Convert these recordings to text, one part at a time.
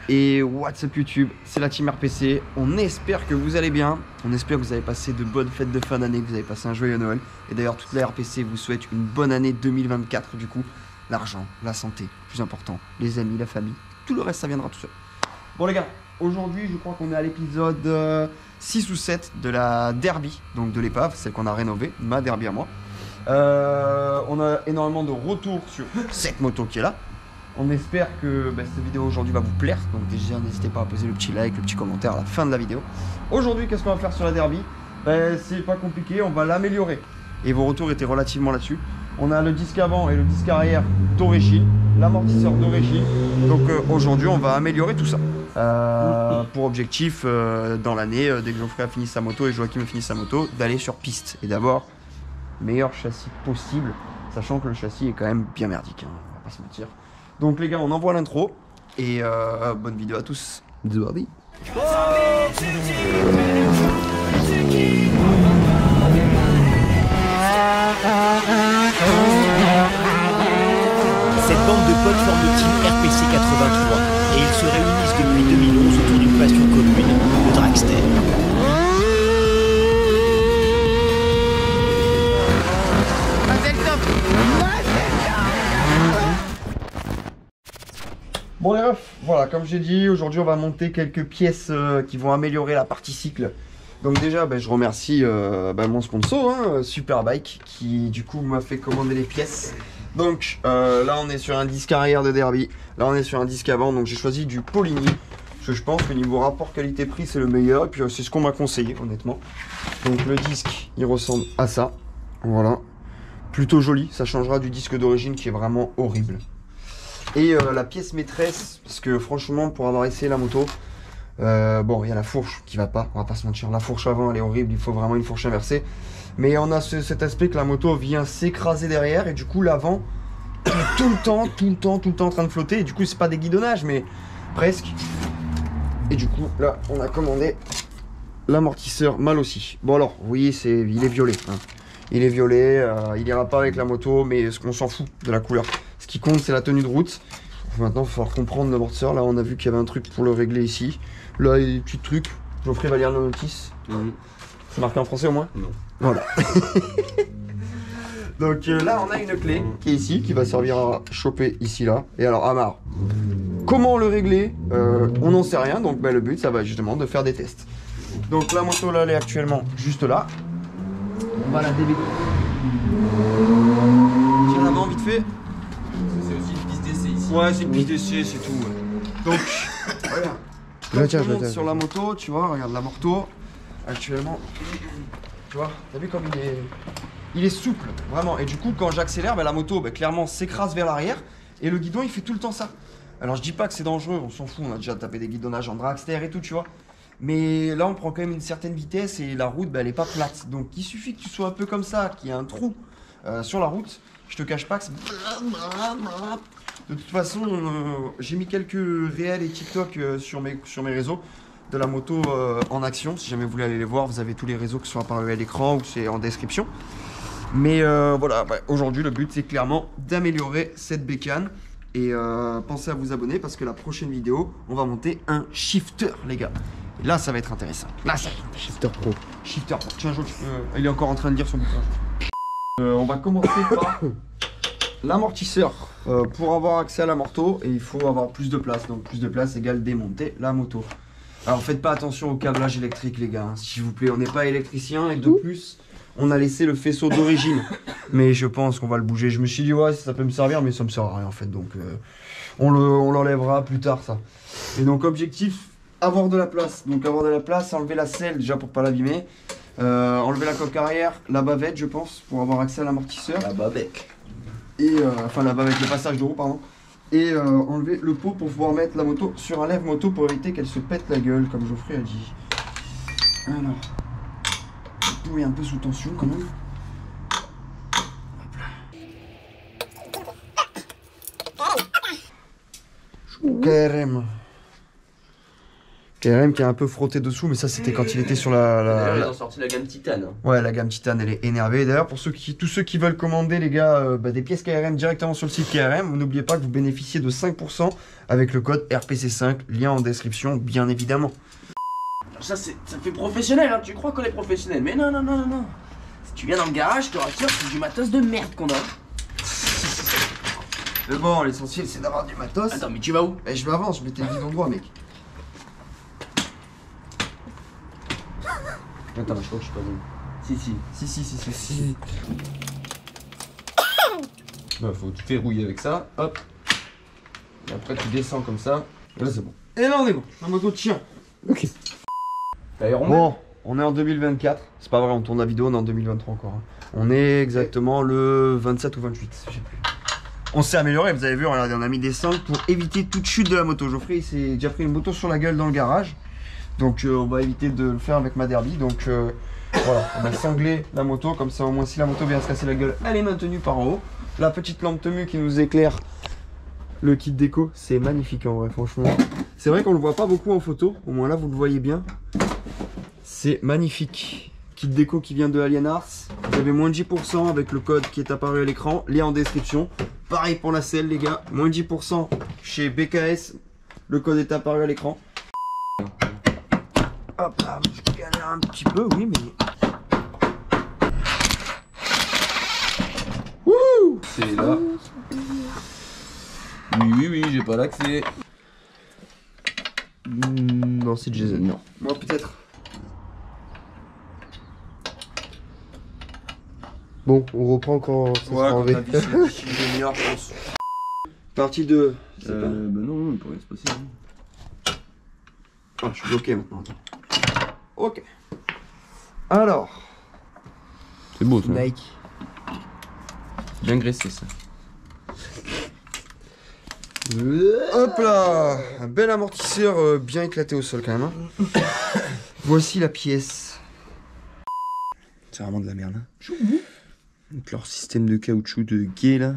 Et what's up YouTube, c'est la team RPC. On espère que vous allez bien. On espère que vous avez passé de bonnes fêtes de fin d'année, que vous avez passé un joyeux Noël. Et d'ailleurs toute la RPC vous souhaite une bonne année 2024. Du coup, l'argent, la santé, plus important, les amis, la famille, tout le reste ça viendra tout seul. Bon les gars, aujourd'hui je crois qu'on est à l'épisode 6 ou 7 de la derby, donc de l'épave, celle qu'on a rénovée, ma derby à moi. On a énormément de retours sur cette moto qui est là. On espère que cette vidéo aujourd'hui va vous plaire. Donc déjà n'hésitez pas à poser le petit like, le petit commentaire à la fin de la vidéo. Aujourd'hui qu'est-ce qu'on va faire sur la derby? C'est pas compliqué, on va l'améliorer. Et vos retours étaient relativement là-dessus. On a le disque avant et le disque arrière d'origine, l'amortisseur d'origine. Donc aujourd'hui on va améliorer tout ça. Pour objectif dans l'année, dès que Geoffrey a fini sa moto et Joachim a fini sa moto, d'aller sur piste. Et d'avoir le meilleur châssis possible, sachant que le châssis est quand même bien merdique, hein, on va pas se mentir. Donc les gars, on envoie l'intro et bonne vidéo à tous. Zouardi. Cette bande de potes forme le team RPC 83 et ils se réunissent depuis 2011 autour d'une passion commune, le dragster. Bon les refs, voilà, comme j'ai dit, aujourd'hui on va monter quelques pièces qui vont améliorer la partie cycle. Donc déjà, je remercie mon sponsor, hein, Superbike, qui du coup m'a fait commander les pièces. Donc là on est sur un disque arrière de derby, là on est sur un disque avant, donc j'ai choisi du Polini. Parce que je pense que niveau rapport qualité-prix c'est le meilleur, et puis c'est ce qu'on m'a conseillé honnêtement. Donc le disque, il ressemble à ça, voilà. Plutôt joli, ça changera du disque d'origine qui est vraiment horrible. Et la pièce maîtresse, parce que franchement pour avoir essayé la moto, bon il y a la fourche qui va pas, on va pas se mentir, la fourche avant elle est horrible, il faut vraiment une fourche inversée. Mais on a cet aspect que la moto vient s'écraser derrière et du coup l'avant est tout le temps en train de flotter. Et du coup c'est pas des guidonnages mais presque. Et du coup là on a commandé l'amortisseur mal aussi. Bon alors oui il est violet, hein. Il est violet, il ira pas avec la moto mais ce qu'on s'en fout de la couleur. Ce qui compte c'est la tenue de route. Maintenant il va falloir comprendre l'amortisseur. Là on a vu qu'il y avait un truc pour le régler ici. Là il y a des petits trucs. Geoffrey va lire la notice. C'est marqué en français au moins? Non. Voilà. Donc là on a une clé qui est ici, qui va servir à choper ici là. Et alors Amar, comment le régler? On n'en sait rien, donc le but ça va justement de faire des tests. Donc la moto là elle est actuellement juste là. On va la débiter. Tiens la main vite fait. C'est aussi une piste d'essai ici. Ouais c'est une piste d'essai, c'est tout. Ouais. Donc regarde. Quand on monte sur la moto, tu vois, regarde la morto actuellement. Tu vois, t'as vu comme il est souple, vraiment. Et du coup, quand j'accélère, la moto, clairement, s'écrase vers l'arrière. Et le guidon, il fait tout le temps ça. Alors, je dis pas que c'est dangereux, on s'en fout. On a déjà tapé des guidonnages en dragster et tout, tu vois. Mais là, on prend quand même une certaine vitesse et la route, elle est pas plate. Donc, il suffit que tu sois un peu comme ça, qu'il y ait un trou sur la route. Je te cache pas que c'est... De toute façon, j'ai mis quelques réels et TikTok sur mes réseaux de la moto en action. Si jamais vous voulez aller les voir, vous avez tous les réseaux qui sont apparus à l'écran ou c'est en description. Mais voilà, aujourd'hui le but c'est clairement d'améliorer cette bécane. Et pensez à vous abonner parce que la prochaine vidéo, on va monter un shifter les gars. Et là ça va être intéressant. Là ça va être intéressant. Shifter Pro. Shifter Pro. Tiens, il est encore en train de lire son bouquin. On va commencer par l'amortisseur. Pour avoir accès à la moto, et il faut avoir plus de place. Donc plus de place égale démonter la moto. Alors faites pas attention au câblage électrique les gars, hein, s'il vous plaît, on n'est pas électricien et de plus on a laissé le faisceau d'origine. Mais je pense qu'on va le bouger, je me suis dit ouais ça peut me servir mais ça me sert à rien en fait, donc on l'enlèvera plus tard ça. Et donc objectif, avoir de la place, enlever la selle déjà pour pas l'abîmer, enlever la coque arrière, la bavette je pense pour avoir accès à l'amortisseur. La bavette. Et enfin la bavette, le passage de roue pardon. Et enlever le pot pour pouvoir mettre la moto sur un lève-moto pour éviter qu'elle se pète la gueule, comme Geoffrey a dit. Alors, le pot est un peu sous tension quand même. Hop là. KRM qui a un peu frotté dessous, mais ça c'était quand il était sur D'ailleurs, ils ont sorti la gamme Titane. Ouais, la gamme Titane, elle est énervée. D'ailleurs, pour tous ceux qui veulent commander, les gars, des pièces KRM directement sur le site KRM, n'oubliez pas que vous bénéficiez de 5% avec le code RPC5, lien en description, bien évidemment. Ça fait professionnel, hein. Tu crois qu'on est professionnel? Mais non. Si tu viens dans le garage, tu rassures, c'est du matos de merde qu'on a. Mais bon, l'essentiel c'est d'avoir du matos. Attends, mais tu vas où? Et je m'avance, je mettais le guidon droit, mec. Attends, je crois que je suis pas bon. Si. Bah, faut tout verrouiller avec ça, hop. Et après, tu descends comme ça. Et là, c'est bon. Et là, on est bon. La moto tient. Ok. D'ailleurs, Bon, on est en 2024. C'est pas vrai, on tourne la vidéo, on est en 2023 encore. Hein. On est exactement le 27 ou 28, je sais plus. On s'est amélioré, vous avez vu, regardez, on a mis des sangles pour éviter toute chute de la moto. Geoffrey, il s'est déjà pris une moto sur la gueule dans le garage. Donc on va éviter de le faire avec ma Derby. Donc voilà, on a cinglé la moto, comme ça au moins si la moto vient se casser la gueule, elle est maintenue par en haut. La petite lampe Temu qui nous éclaire le kit déco, c'est magnifique en vrai, franchement. C'est vrai qu'on le voit pas beaucoup en photo, au moins là vous le voyez bien. C'est magnifique. Kit déco qui vient de Alien Arts. Vous avez moins de 10% avec le code qui est apparu à l'écran, lien en description. Pareil pour la selle les gars, moins de 10% chez BKS, le code est apparu à l'écran. Hop là, je galère un petit peu, oui, mais... Wouh! c'est là. Oui, j'ai pas l'accès. Non, c'est Jason. Non. Moi, peut-être. Bon, on reprend quand ça sera en V. C'est meilleur, je pense. Partie 2. Bah non, il peut rien se passer. Hein. Ah, je suis bloqué maintenant. Ok. Alors. C'est beau ça. Nike. Bien graissé ça. Hop là, un bel amortisseur bien éclaté au sol quand même. Hein. Voici la pièce. C'est vraiment de la merde. Hein. Donc leur système de caoutchouc de gay là.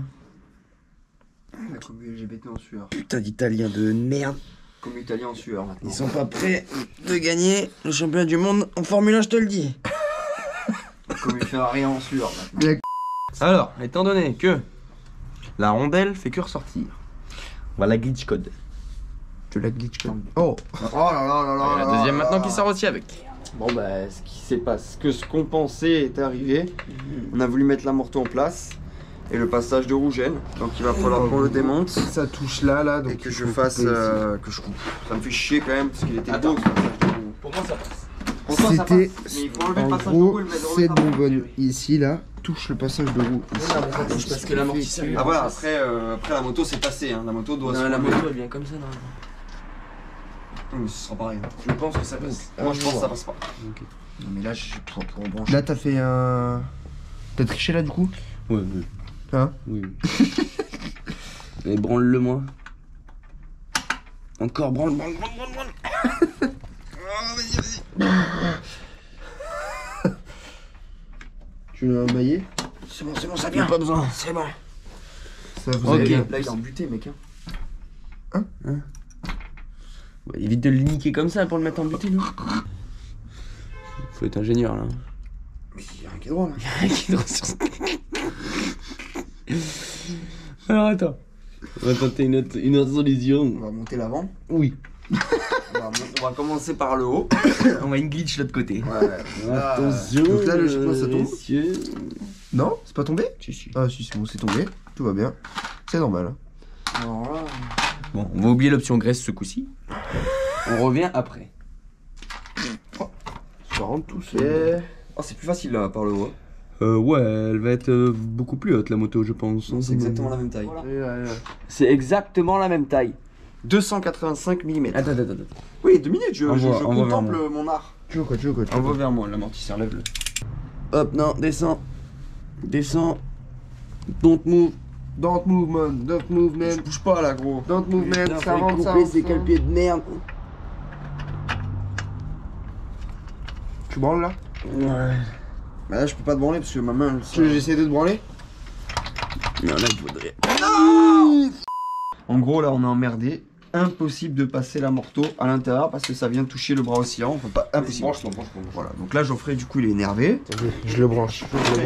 La commu LGBT en sueur. Putain d'italien de merde. Commu italien en sueur maintenant. Ils sont pas prêts de gagner le championnat du monde en Formule 1, je te le dis. Commu Ferrari en sueur maintenant. Alors, étant donné que la rondelle fait que ressortir, on va la glitch code. Tu la glitch code. Oh. Oh là là là là. Et la deuxième maintenant qui sort aussi avec. Bon bah ce qui s'est passé, ce qu'on pensait est arrivé. On a voulu mettre la morteau en place et le passage de rougène. Donc il va falloir qu'on le démonte Ça touche là, donc et que je fasse que je coupe. Ça me fait chier quand même parce qu'il était beau ce passage de roue. Pour moi ça passe. Pour toi, ça C'était- passe, mais il faut enlever En le passage de gros, roue et le mettre cette remettre à bonbonne ici, là, touche le passage de roue. Ici. Parce que l'amortisseur. Ah voilà, après la moto c'est passé, hein. La moto doit se Non, la relever. moto elle vient comme ça normalement. Mais ce sera pareil. hein. Je pense que ça passe. Moi je pense que ça passe pas. Non, mais là, pour brancher. Là, t'as fait un. T'as triché là, du coup? Ouais, Hein? oui. Mais branle-le moi. Encore branle. Tu l'as maillé? C'est bon, ça vient. Pas besoin. C'est bon. Ça vous Ok. avez- Là il est embuté mec. Hein. Ouais, évite de le niquer comme ça pour le mettre en butée, non? Faut être ingénieur là. Mais il y a rien qui est droit là. Alors attends. On va tenter une autre solution. On va monter l'avant. Oui. On va commencer par le haut. On va une glitch de l'autre côté. Ouais. Attention. donc là, logiquement, ça tombe. messieurs. Non? C'est pas tombé? Si. Ah, si, c'est bon, c'est tombé. Tout va bien. C'est normal. Hein. Alors là. Bon, on va oublier l'option graisse ce coup-ci. On revient après. Ça rentre tout Ok. seul. Oh, c'est plus facile là par le haut. Ouais, elle va être beaucoup plus haute la moto, je pense. C'est exactement la même taille. C'est exactement la même taille. 285 mm. Attends. Oui, 2 minutes, je Envoie vers contemple mon art. Tu veux quoi? Envoie vers moi, l'amortisseur, lève-le. Hop, non, descends. Descends. Don't move. Don't move, man. Don't move, Je man. bouge pas là, gros. Don't move, man. Putain, Ça fallait rentre, ça couper rentre. ces calpiers de merde. Tu branles là? Ouais. Bah là, je peux pas te branler parce que ma main. Tu veux que j'essaie de te branler? Non, là, il faudrait. En gros, là, on est emmerdé. impossible de passer l'amorto à l'intérieur parce que ça vient toucher le bras oscillant. Enfin, pas impossible. Branche-moi. Voilà, donc là Geoffrey du coup il est énervé. Je le branche.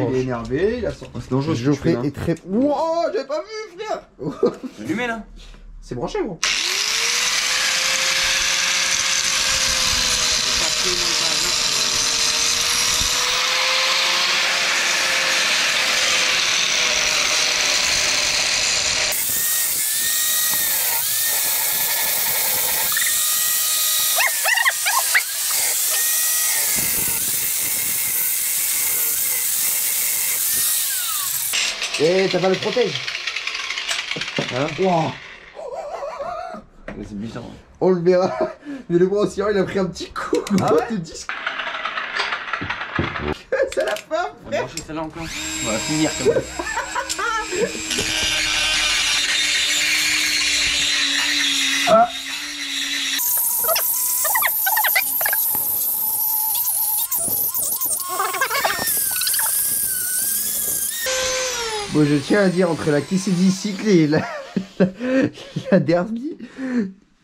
Il est énervé, il a sorti. C'est dangereux. Geoffrey est très. Wow, j'avais pas vu, frère. Allumé là. C'est branché, gros. Eh, t'as pas le protège? Hein? Wow. C'est bizarre. On le verra. Mais le bras aussi, il a pris un petit coup. Ah ouais? Te dis c'est la fin. On va brancher celle-là encore. On va finir quand même. Bon, je tiens à dire, entre la KCD cycle et la Derby,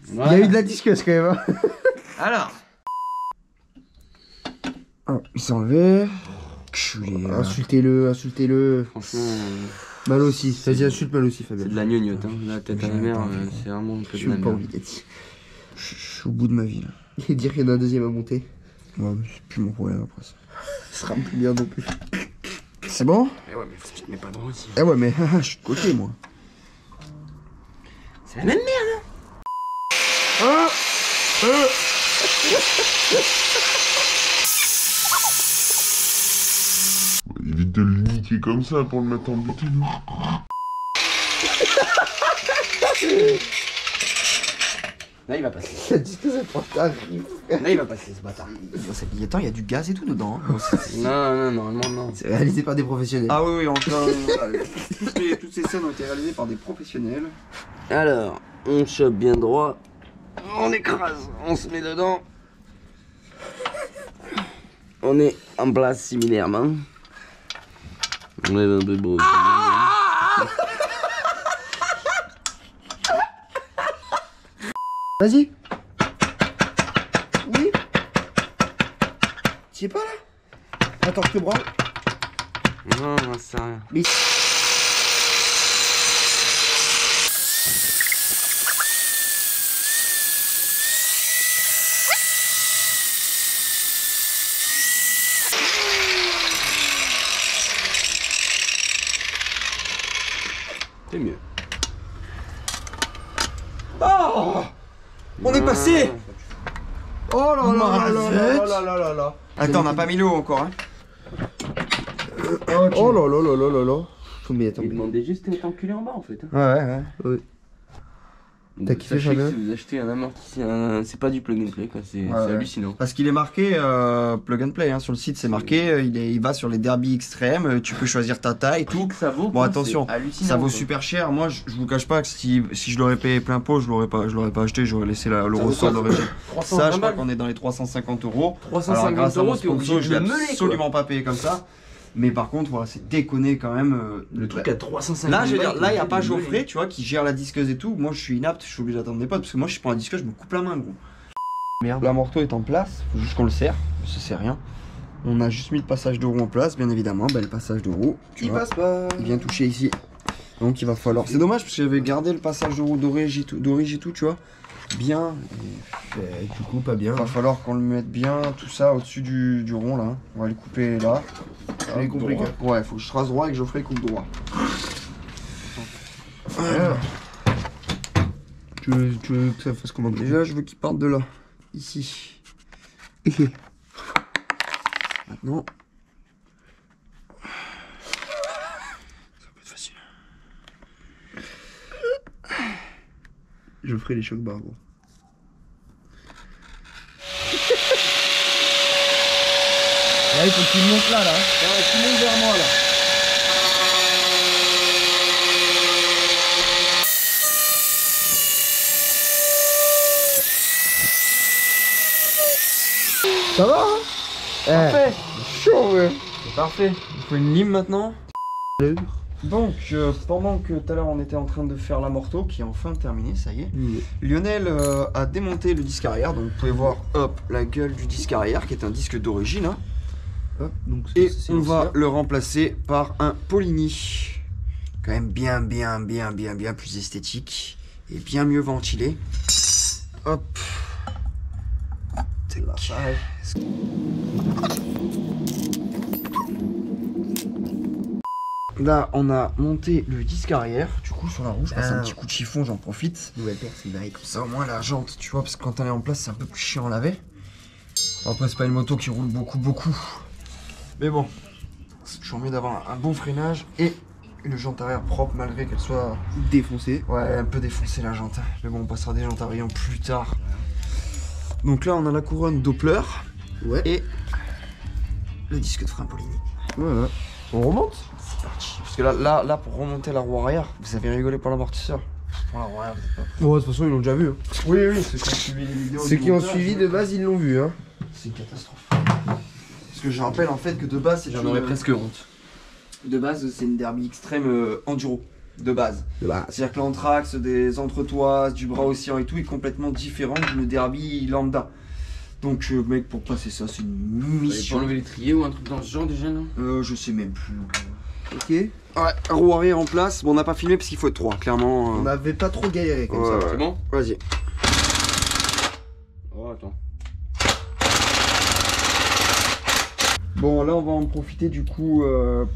il y a eu de la discuss quand même. Hein. Alors. Oh, il s'est enlevé. Culé. Insultez-le. Franchement, Mal aussi. Vas-y, insulte mal aussi, c'est Fabien. de la gnognotte. Hein. La tête à la J'ai mer, pas envie. c'est vraiment un peu Je de la suis pas merde. envie d'être ici. Je suis au bout de ma vie là. Et dire qu'il y en a un deuxième à monter. Ouais, mais c'est plus mon problème après ça. Ce sera plus bien non plus. C'est bon? Eh ouais, mais faut que tu te mets pas droit aussi. Eh ouais, mais je suis de côté moi. C'est la même merde. Évite de le niquer comme ça pour le mettre en butine. Là, il va passer. Ça dit que ça porte un riff. Là, il va passer ce bâtard. Attends, il y a du gaz et tout dedans. Hein. Non, normalement, non. C'est réalisé par des professionnels. Ah oui, encore. Toutes ces scènes ont été réalisées par des professionnels. Alors, on chope bien droit. On écrase, on se met dedans. On est en place similairement. On lève un peu le bras. Vas-y. Oui. T'y es pas là? Attends, je te branle. Non, c'est rien. Mais... C'est mieux. On est passé. Oh là là là là Mazette. là là là là. Attends, on n'a pas mis l'eau encore. Hein. Oh là là là là là là. Faut mais attends. Il demandait juste d'être enculé en bas en fait. Ouais. T'as kiffé, Sachez que Fabien? si vous achetez un amortisseur, c'est pas du plug and play quoi, c'est Ouais. hallucinant. Parce qu'il est marqué plug and play hein, sur le site, c'est marqué, il va sur les derbies extrêmes, tu peux choisir ta taille et tout. Que ça vaut. Bon, attention, hallucinant, Ça vaut quoi. super cher. Moi, je vous cache pas que si je l'aurais payé plein pot, je l'aurais pas acheté, j'aurais laissé le vaut ressort quoi, d'origine. 320 Ça, je crois balles. qu'on est dans les 350 euros. 350 Alors, grâce à mon euros, t'es obligé sponsor, je de l'ai le meuler, absolument pas payé comme ça. Mais par contre, voilà, c'est déconné quand même. Le truc à 350 Là, je veux dire, balles, là, il n'y a t'es pas obligé de le Geoffrey, meuler. tu vois, qui gère la disqueuse et tout. Moi, je suis inapte, je suis obligé d'attendre mes potes parce que moi, je prends la disqueuse, je me coupe la main, gros. Merde. L'amorto est en place, faut juste qu'on le serre, ça c'est rien. On a juste mis le passage de roue en place, bien évidemment. Bah, le passage de roue, tu vois, pas. il vient toucher ici. Donc, il va falloir. C'est dommage parce que j'avais gardé le passage de roue d'origine et tout, tu vois. Bien. Du coup, pas bien. Il va falloir qu'on le mette bien, tout ça au-dessus du rond là. On va le couper là. C'est compliqué. Ouais, faut que je trace droit et que Geoffrey coupe droit. Alors. Tu veux que ça fasse comment? Déjà, je veux qu'il parte de là. Ici. Maintenant. Ça peut être facile. Je ferai les chocs barres, gros. Là, il faut qu'il monte là. Ouais, tu montes vers moi là. Ça va, hein? Parfait. Chaud, ouais. C'est parfait. Il faut une lime maintenant. Donc, pendant que tout à l'heure on était en train de faire la morteau, qui est enfin terminée, ça y est, Lionel a démonté le disque arrière. Donc, vous pouvez voir, hop, la gueule du disque arrière, qui est un disque d'origine. Hein. Hop, donc Et c'est on va l'ancien. le remplacer par un Polini. Quand même bien plus esthétique et bien mieux ventilé. Hop. Tac. Là, on a monté le disque arrière. Du coup, sur la roue, je passe un petit coup de chiffon, j'en profite. Nouvelle paire, c'est Nike. Comme ça, au moins, la jante, tu vois, parce que quand elle est en place, c'est un peu plus chiant à laver. Après, c'est pas une moto qui roule beaucoup. Mais bon, c'est toujours mieux d'avoir un bon freinage et une jante arrière propre, malgré qu'elle soit Défoncé. ouais, un peu défoncée, la jante. Mais bon, on passera des jantes à rayon plus tard. Donc là, on a la couronne Doppler Ouais. et le disque de frein Polini. Voilà. On remonte. C'est parti. Parce que là, pour remonter la roue arrière, vous avez rigolé pour l'amortisseur. Pour la roue arrière, vous êtes pas prêts. Ouais, de toute façon, ils l'ont déjà vu. Hein. Oui, ceux qui ont suivi les vidéos. Ceux du qui ont montage, suivi de base, ils l'ont vu. Hein. c'est une catastrophe. Parce que je rappelle en fait que de base, c'est J'en aurais presque honte. De base, c'est une derby extrême enduro. De base. Bah, C'est-à-dire que l'anthrax, des entretoises, du bras oscillant et tout est complètement différent d'une derby lambda. Donc, mec, pour passer ça, c'est une Vous avez pas mission. enlevé l'étrier ou un truc dans ce genre déjà, non? Je sais même plus. ok. Ouais, roue arrière en place. Bon, on n'a pas filmé parce qu'il faut être 3, clairement. On n'avait pas trop galéré comme ça. Ouais. C'est bon? Vas-y. Oh, attends. Bon, là, on va en profiter du coup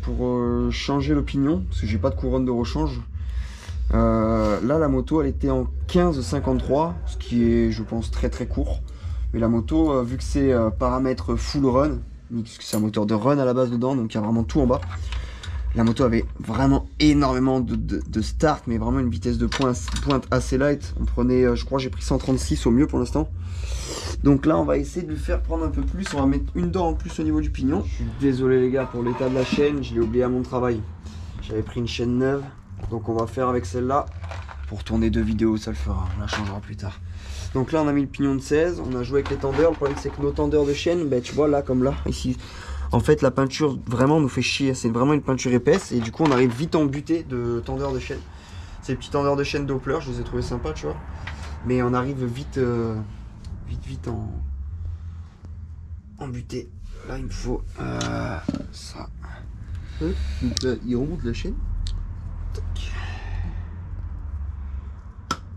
pour changer le pignon. Parce que j'ai pas de couronne de rechange. Là, la moto, elle était en 15,53. Ce qui est, je pense, très court. Mais la moto, vu que c'est paramètre full run, parce que c'est un moteur de run à la base dedans, donc il y a vraiment tout en bas. La moto avait vraiment énormément de start, mais vraiment une vitesse de pointe assez light. On prenait, je crois, j'ai pris 136 au mieux pour l'instant. Donc là, on va essayer de lui faire prendre un peu plus. On va mettre une dent en plus au niveau du pignon. Je suis désolé les gars pour l'état de la chaîne, je l'ai oublié à mon travail. J'avais pris une chaîne neuve, donc on va faire avec celle-là. Pour tourner 2 vidéos, ça le fera, on la changera plus tard. Donc là, on a mis le pignon de 16, on a joué avec les tendeurs. Le problème, c'est que nos tendeurs de chaîne, ben, tu vois là, comme là, ici, en fait, la peinture vraiment nous fait chier. C'est vraiment une peinture épaisse et du coup, on arrive vite en butée de tendeurs de chaîne. Ces petits tendeurs de chaîne Doppler, je les ai trouvés sympas, tu vois. Mais on arrive vite en butée. Là, il me faut ça. Donc là, il remonte la chaîne.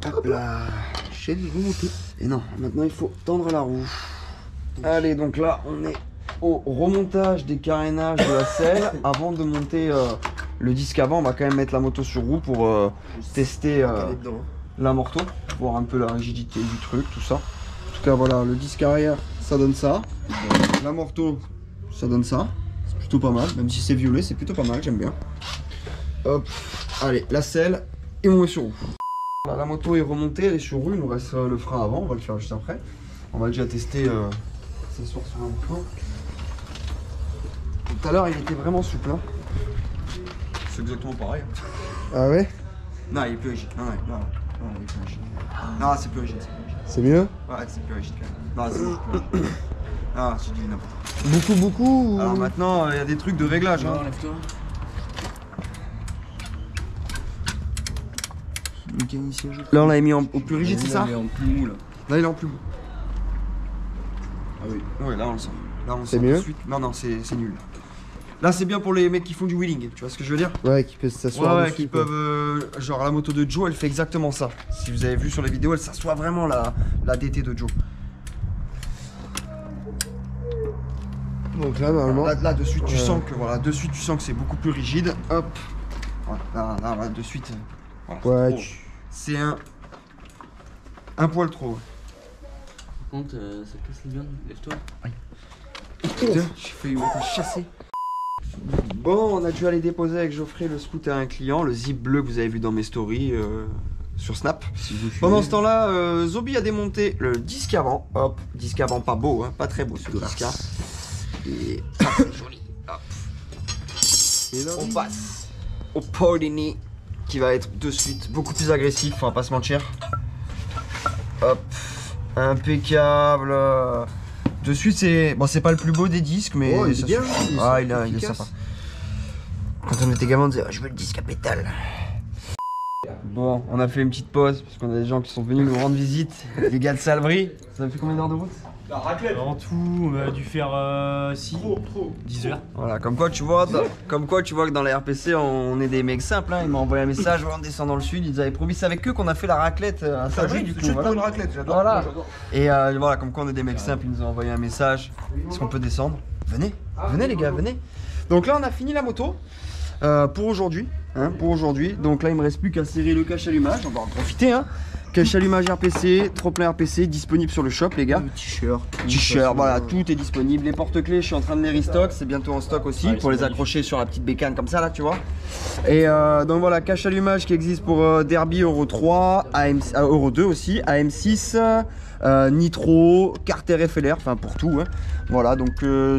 Hop là. Chaîne remontée. Et non, maintenant il faut tendre la roue. Allez, donc là on est au remontage des carénages de la selle. Avant de monter le disque avant, on va quand même mettre la moto sur roue pour tester Elle est dedans. la morteau, voir un peu la rigidité du truc, tout ça. En tout cas voilà, le disque arrière ça donne ça. La morteau ça donne ça. C'est plutôt pas mal, même si c'est violet, c'est plutôt pas mal, j'aime bien. Hop, allez, la selle et on est sur roue. La moto est remontée, elle est sur roue, il nous reste le frein avant, on va le faire juste après. On va déjà tester s'asseoir sur un plan. Tout à l'heure il était vraiment souple. Hein. C'est exactement pareil. Ah ouais. Non, il est plus rigide. Non, il est plus rigide. Non, c'est plus rigide. C'est mieux. Ouais, c'est plus rigide quand même. Non, c'est plus rigide. Ah, c'est du n'importe quoi. Beaucoup ou... Alors maintenant, il y a des trucs de réglage. Hein. Enlève-toi. Mécanicien, je... Là, on l'a mis au plus rigide, c'est ça? Il est en plus mou là. Là, il est en plus mou. Ah oui. Ouais, là, on le sent. Là, on le C'est sent mieux? tout de suite. Non, c'est nul. Là, c'est bien pour les mecs qui font du wheeling. Tu vois ce que je veux dire? Ouais, qui peut s'asseoir Ouais, dessus, qui quoi. peuvent. Genre, la moto de Joe, elle fait exactement ça. Si vous avez vu sur les vidéos, elle s'assoit vraiment la DT de Joe. Donc là, normalement... Là, de suite, tu Ouais. sens que voilà, de suite, tu sens que c'est beaucoup plus rigide. Hop. Voilà, là, de suite. Voilà, Ouais, c'est trop. C'est un poil trop. Par contre, ça casse les viandes. Lève-toi. Putain, j'ai failli m'être chassé. Bon, on a dû aller déposer avec Geoffrey le scooter à un client, le Zip bleu que vous avez vu dans mes stories sur Snap. Si vous Pendant ce temps-là, Zobi a démonté le disque avant. Hop, disque avant pas beau, hein, pas très beau ce disque. Et pas très joli. Hop. Et là, On passe au Polini qui va être de suite beaucoup plus agressif, on va pas se mentir. Hop, impeccable. De suite, c'est bon, c'est pas le plus beau des disques, mais Oh, il est ça bien, suffit. il est Ah, il est efficace. sympa. Quand on était gamin, on disait oh, je veux le disque à pétale. Bon, on a fait une petite pause parce qu'on a des gens qui sont venus nous rendre visite. Les gars de Salbris, ça a fait combien d'heures de route? En tout, on a dû faire 10 heures. Voilà, comme quoi tu vois que dans les RPC on est des mecs simples. Hein. Ils m'ont envoyé un message en descendant le sud. Ils avaient promis, c'est avec eux qu'on a fait la raclette à Salbris du coup. Voilà. Une raclette, j'adore. Voilà. Et voilà, comme quoi on est des mecs simples. Ils nous ont envoyé un message. Est-ce qu'on peut descendre? Venez, venez les gars, venez. Donc là on a fini la moto pour aujourd'hui. Hein, donc là il me reste plus qu'à serrer le cache allumage. On va en profiter. Hein. Cache allumage RPC, trop-plein RPC, disponible sur le shop les gars. T-shirt, voilà, tout est disponible. Les porte-clés, je suis en train de les restock, c'est bientôt en stock aussi pour les accrocher sur la petite bécane comme ça là, tu vois. Et donc voilà, cache allumage qui existe pour Derby Euro 3, Euro 2 aussi, AM6, Nitro, Carter FLR, enfin pour tout. Hein. Voilà, donc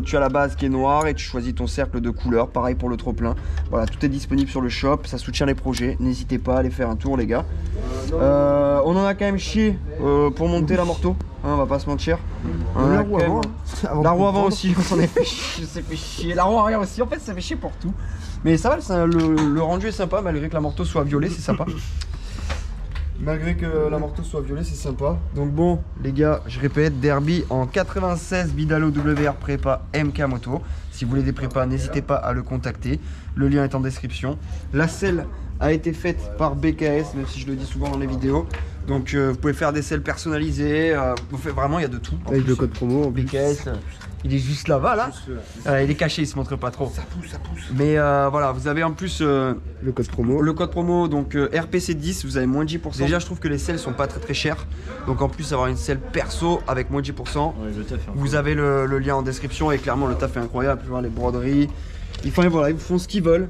tu as la base qui est noire et tu choisis ton cercle de couleur, pareil pour le trop-plein. Voilà, tout est disponible sur le shop, ça soutient les projets, n'hésitez pas à aller faire un tour les gars. On en a quand même chié pour monter la morto, hein, on va pas se mentir. La roue avant aussi, on s'en est fait chier. La roue arrière aussi, en fait ça fait chier pour tout. Mais ça va, le rendu est sympa malgré que la morto soit violet, c'est sympa. Malgré que la morto soit violet, c'est sympa. Donc bon, les gars, je répète, Derby en 96, Bidalo WR Prépa MK Moto. Si vous voulez des prépas, n'hésitez pas à le contacter. Le lien est en description. La selle a été faite par BKS, même si je le dis souvent dans les vidéos. Donc vous pouvez faire des selles personnalisées. Vraiment, il y a de tout. Avec le code promo. BKS, il est juste là-bas, là. Il est caché, il se montre pas trop. Ça pousse. Mais voilà, vous avez en plus le code promo. Le code promo, donc RPC10, vous avez moins de 10%. Déjà, je trouve que les selles sont pas très chères. Donc en plus, avoir une selle perso avec moins de 10%. Ouais, le taf est vous avez le lien en description et clairement, le taf est incroyable. Tu vois, les broderies. Enfin voilà, ils font ce qu'ils veulent.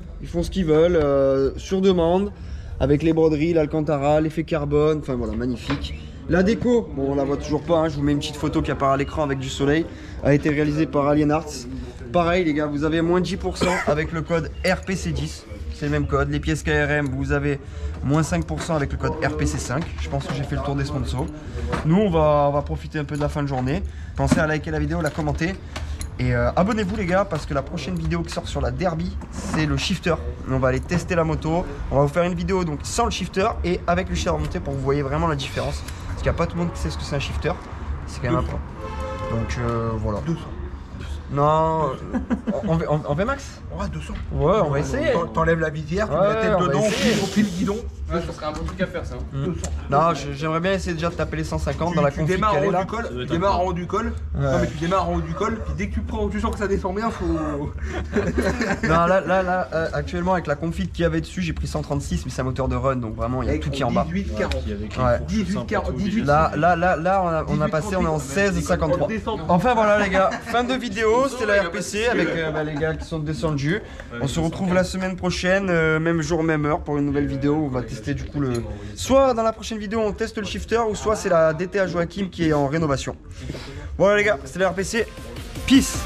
Sur demande. Avec les broderies, l'alcantara, l'effet carbone. Enfin voilà, magnifique. La déco, bon on la voit toujours pas, hein, je vous mets une petite photo qui apparaît à l'écran avec du soleil, a été réalisée par Alien Arts. Pareil les gars, vous avez moins de 10% avec le code RPC10, c'est le même code. Les pièces KRM, vous avez moins 5% avec le code RPC5. Je pense que j'ai fait le tour des sponsors. Nous on va profiter un peu de la fin de journée. Pensez à liker la vidéo, la commenter. Et abonnez-vous les gars parce que la prochaine vidéo qui sort sur la Derby c'est le shifter. On va aller tester la moto. On va vous faire une vidéo donc sans le shifter et avec le shifter monté pour que vous voyez vraiment la différence. Parce qu'il n'y a pas tout le monde qui sait ce que c'est un shifter. C'est quand même un point. Donc voilà. 200. Non, en VMAX? Ouais, 200. Ouais, on va essayer. T'enlèves la visière, tu mets la tête dedans, on plie le guidon. Ouais, ça serait un bon truc à faire ça. 200. Non, j'aimerais bien essayer déjà de taper les 150 dans la config. Tu démarres en haut là. du col, tu démarres en haut du col. Ouais. Non mais tu démarres en haut du col, puis dès que tu sens que ça descend bien, faut... Non, là, actuellement avec la config qu'il y avait dessus, j'ai pris 136, mais c'est un moteur de run, donc vraiment il y a tout qui est en bas. 18-40. 18-40. Là, on a passé, on est en 16,53. Enfin voilà les gars, fin de vidéo, c'était la RPC avec les gars qui sont descendus. On se retrouve la semaine prochaine, même jour, même heure pour une nouvelle vidéo. On va tester du coup soit dans la prochaine vidéo on teste le shifter ou soit c'est la DTA Joachim qui est en rénovation. Voilà les gars, c'était la RPC. Peace.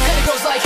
It goes like